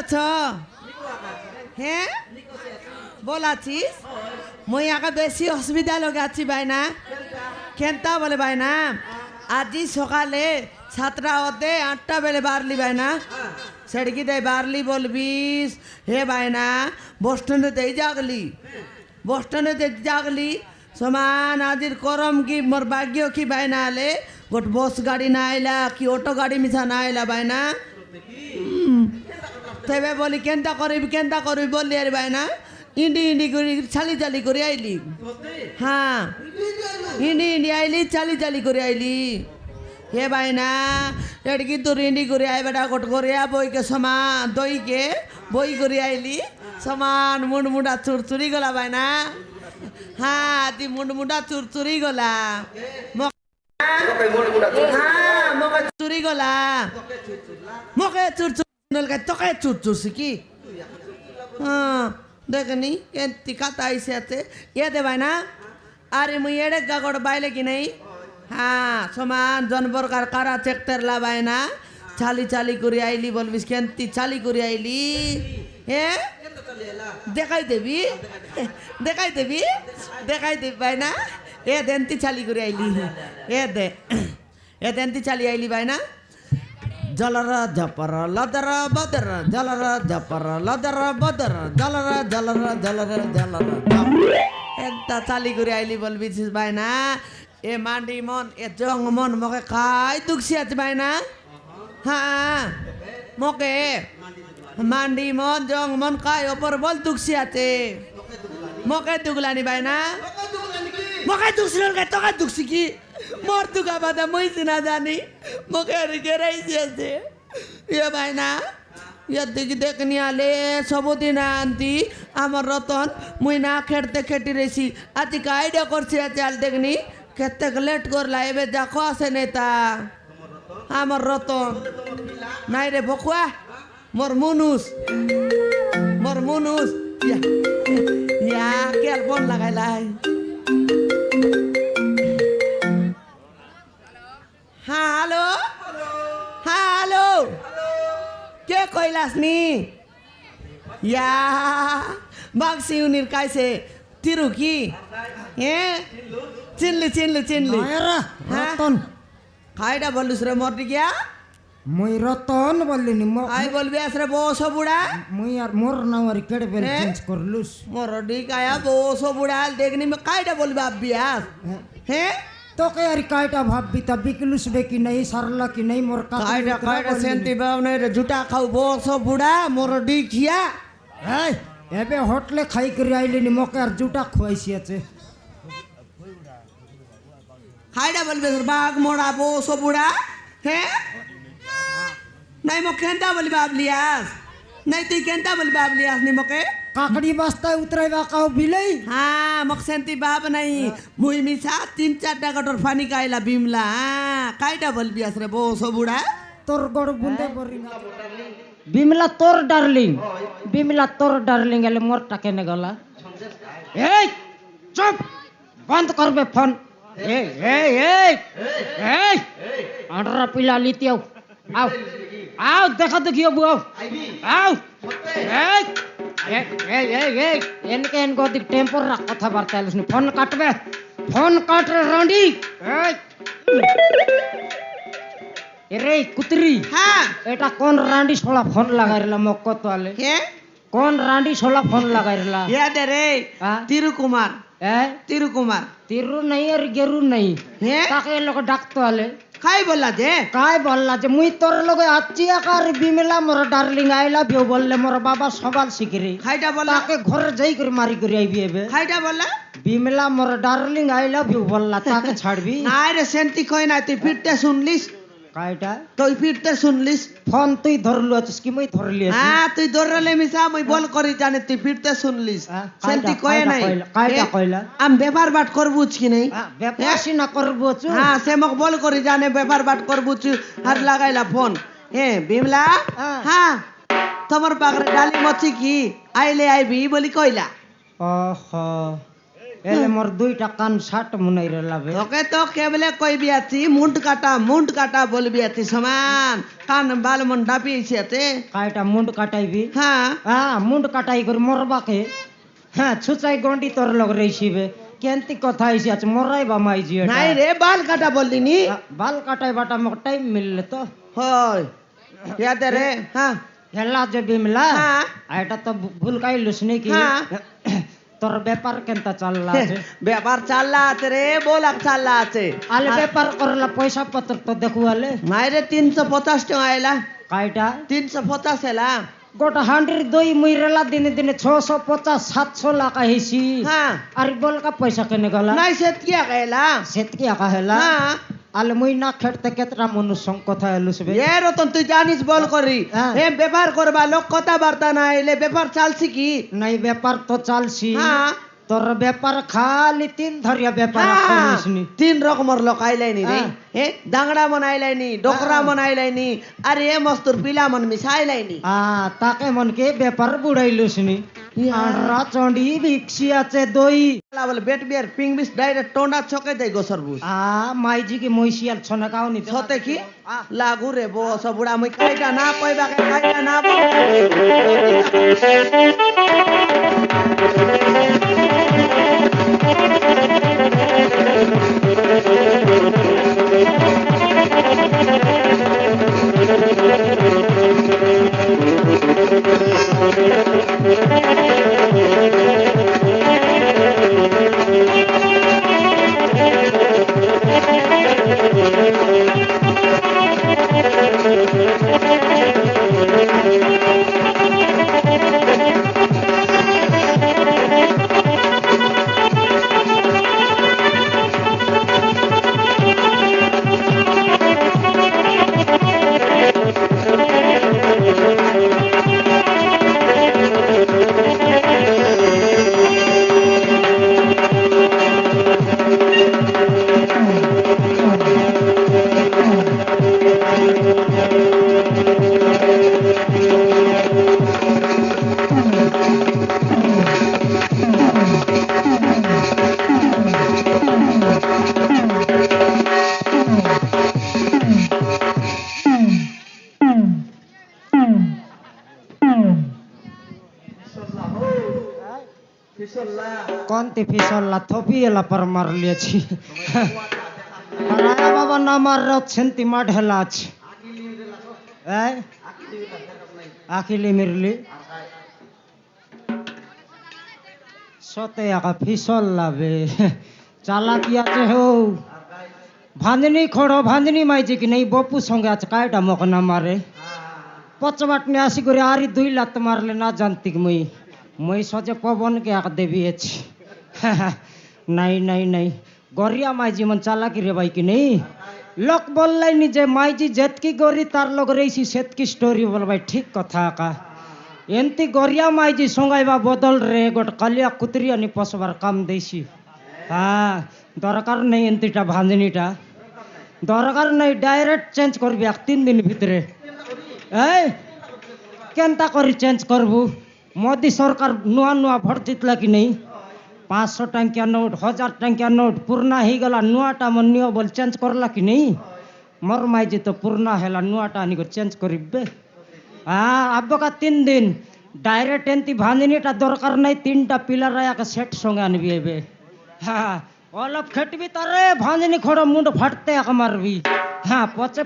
আছো হ্যাঁ বলাছিস মই আগে বেশি অসুবিধা লাগাচ্ছি ভাইনা কেনতা বলে ভাইনা আজি সকালে 7টা হতে 8টা বেলে বারলি ভাইনা সেড়কি দেয় বারলি বলবিস হে ভাইনা বস স্ট্যান্ডেতেই জাগলি সমান আজির করম কি মোর ভাগ্য কি ভাইনা আলে গোট বস গাড়ি না আইলা কি অটো গাড়ি মিছা না আইলা ভাইনা তেবে বলি কেনতা করবি বললি আরে ভাইনা ইন্ডি করে চালি করে আইলি হ্যাঁ ইন্ডি আইলি চালি করে আইলি হে ভাইনা এড়কি তোর ইন্ডি করে আইবাটা গোট করে বইকে সমান দইকে বই করে আইলি সমান মুন্ডা চুরচুরি গলা ভাইনা হ্যাঁ তুই মুন্ডা চুরচুরি গলা চুরি গলা মোকে চুরচুরি তোকে চুরচুরছি কি হ্যাঁ দেখনি এতি কাতা আইসে আছে এ দে ভাই না আরে মুই এড়ে গাগড় বাইলে কি নেই হ্যাঁ সমান জনবর কারা চেকতের লাভাই না চালি করে আইলি বলবিস কেনতি চালি করে আইলি হ্যাঁ দেখাই দেবি ভাই না এ দেনতি চালি করে আইলি এ দেনতি চালি আইলি ভাই না জলরা ঝপর লদর বদর জলরা ঝপর লদর বদর জলরা একটা চালি করে আইলি বলবিছিস ভাই না এ মান্ডি মন এ জং মন মোকে খাই দুঃখী আছে ভাই না হ্যাঁ মোকে মান্ডি মন জং মন খাই ওপর বল দুঃখী আছে মোকে দুগলানি ভাই না মোকে দুঃখী তোকে দুঃখী কি মোর দুগা বাদা মুইছি না জানি মোকে গেরাইছি আছে ইয়ে ভাই না ইয়ার দিকে দেখনি আলে সবদিন আনতি আমার রতন মুই না খেটি রেছি আজ আইডিয়া করছি আল দেখনি কেতে লেট করলা এবে দেখো আছে নেতা আমার রতন নাই রে বকুয়া মোর মুনুস ইয়া কেল ফোন লাগাইলাই হ্যালো কে কইলাস নি ইয়া বাক্সি উনির কাইছে তিরু কি হ্যাঁ চিনলি রতন খাইডা বলিস রে মরটি গিয়া মুই রতন বললিনি আই বলবি আসরে বসো বুড়া মুই আর মোর নাম আর কেড়ে বেল চেঞ্জ করলুস মরডি কায়া বসো বুড়া দেখনি মে কাইডা বলবি আবিয়াস হ্যাঁ তোকে আর কাইটা ভাববি তা বিকলুস বে কি নাই সারলা কি নাই মোর কাইডা সেন্তি বাবনে রে জুটা খাও বসো বুড়া মরডি খিয়া এই এবে হোটেলে খাই করে আইলিনি মকে আর জুটা খুয়াইছি আছে খাইডা বলবে বাঘ মোড়া বসো বুড়া হ্যাঁ নাই মো কেনতা বলবি আবলিয়াস নাই তুই কেনতা বলবি আবলিয়াস নি মকে কাকড়ি বস্তায় উতরাইবা কাও বিলাই হ্যাঁ মক সেন্তি বাপ নাই মুই মিছা 3-4টা গটর ফানি কাইলা বিমলা কাইটা বলবি আসরে বসো বুড়া তোর গড় বুন্দে পরি না বিমলা তোর ডার্লিং এলে মোরটা কেনে গলা এই চুপ বন্ধ করবে ফোন এই আড়রা পিলা লিতি আও দেখা দেখি আবু আও এনকে গদিক টেম্পর রাখ কথাবার্তা এলুসনি ফোন কাট রে রান্ডি এরে কুতরি হ্যাঁ এটা কোন রান্ডি ছোলা ফোন লাগাইলা মক্ক তোলে হ্যাঁ কোন রান্ডি ছোলা ফোন লাগাইলা ইয়াদে রে তিরুকুমার তিরু নাই আর গেরু নাই হ্যাঁ তাকে লোক ডাকতো আলে কাই বললা যে মুই তোর লগে আছি আকার বিমেলা মোর ডার্লিং আই লাভ ইউ বললে মোর বাবা সবাল শিখরে খাইটা বললা তাকে ঘরে যাই করে মারি করে আইবি এবে খাইটা বললা বিমেলা মোর ডার্লিং আই লাভ ইউ বললা তাকে ছাড়বি না রে সেন্তি কই না তুই ফিরতে শুনলিস কাইটা তুই ফিরতে শুনলিস ফোন তুই ধরলু আছিস কি মই ধরলি আছি হ্যাঁ তুই ধরলে মিছা মই বল করি জানে তুই ফিরতে শুনলিস সেন্তি কই নাই কাইটা কইলা আম ব্যাপার বাট করবুছ কি নাই ব্যাপারই না করবুছ হ্যাঁ সে মক বল করি জানে ব্যাপার বাট করবুছ আর লাগাইলা ফোন বিমলা হ্যাঁ তোমার পাগরে ডালি মছি কি আইলে আইবি বলি কইলা এলে মোর দুইটা কান ষাট মুনাইরে লাভে তোকে তো কেবলে কইবি আছি মুন্ড কাটা বলবি আছি সমান কান বাল মন ডাপিয়েছি আতে কাইটা মুন্ড কাটাইবি হ্যাঁ হ্যাঁ মুন্ড কাটাই করে মরবাকে হ্যাঁ ছুচাই গন্ডি তোর লগ রেছিবে কেনতি কথা আইছি আছে মরাই বা মাইজি এটা নাই রে বাল কাটা বললি নি বাল কাটাই বাটা মোক টাইম মিললে তো হয় ইয়াতে রে হ্যাঁ হেলা যে বিমলা হ্যাঁ। এটা তো ভুল কাইলুস নাকি হ্যাঁ। তোর ব্যাপার কেনতা চাল্লা আছে ব্যাপার চাল্লা আছে রে বোলাক চাল্লা আছে আলে ব্যাপার করলা পয়সা পত্র তো দেখু আলে নাই রে 350 টাকা আইলা কাইটা 350 এলা গোটা হান্ডির দই মুইরেলা দিনে দিনে 650 700 লাখ হেসি হ্যাঁ আর বল কা পয়সা কেনে গলা নাই সেত কি আইলা সেতকি আকা হেলা হ্যাঁ আলে মুই না খেটতে কেতরা মনু সং কথা এলুসবে এ রতন তুই জানিস বল করি হ্যাঁ। এ ব্যাপার করবা লোক কথাবার্তা না এলে ব্যাপার চালছি কি নাই ব্যাপার তো চালছি হ্যাঁ তোর ব্যাপার খালি তিন ধরিয়া ব্যাপার হ্যাঁ, করিসনি 3 রকমের লোক আইলাইনি রে হ্যাঁ। এ দাংড়া মন আইলাইনি ডোকরা হ্যাঁ। মন আইলাইনি আরে এ মস্তুর পিলা মন মিশাইলাইনি তাকে মনকে ব্যাপার বুড়াইলুসনি ইয়া। আন্ডরা চন্ডি বিক্সি আছে দই বলে বেট বিয়ার পিং বিস ডাইরেক্ট টোন্ডা ছকে দেই গোসর বুস মাইজি কি মইশিয়াল ছনা কাউনি সতে কি লাগু রে বস বুড়া মুই কাইটা না কইবা কাইটা না বল। कौनती फिसल्ला थोपिएला पर मार लिएछि राया बाबा ना मार रहो छेंती मा ढेला अछि ए आखिली मिरली सते आका फिसल्ला बे चालाकी আছে हो भांजनी खड़ो भांजनी माइजी कि नहीं बपू संगे আছে कायटा मक ना मारे पचबाटने आसी करे आरी दुई लात मारले ना जानती मुई मुई सजे पवन के आक देवी अछि नहीं नहीं नहीं गरिया माइजी मन चालाकी रे भाई कि नहीं लोक बोललाई नी जे माइजी जेतकी गरी तार लोग रहीसी सेतकी स्टोरी बोल भाई ठीक कथा का एंती गरिया माइजी संगाइबा बदल रे गोट कालिया कुतरिया नि पसबार काम देसी हाँ दरकार नहीं एंतीटा भांजनीटा दरकार नहीं डायरेक्ट चेंज करबी 3 दिन भितरे ए केनता करी चेंज करबू मोदी सरकार नुआ नुआ भोट जितला कि नहीं 500 टंकिया नोट 1000 टंकिया नोट पुरना ही गला नुआटा मन नियो बोल चेंज करला कि नहीं मोर माइजी तो पुरना हेला नुआटा नि को चेंज करिबे हाँ अब का 3 दिन डायरेक्ट एंती भांजनीटा दरकार नहीं 3टा पिलर आया का सेट संगे आनबी एबे हाँ অলপ খেটবি তারে ভাঁজনি খড় মুন্ড ফাটতে এক মারবি হ্যাঁ পচে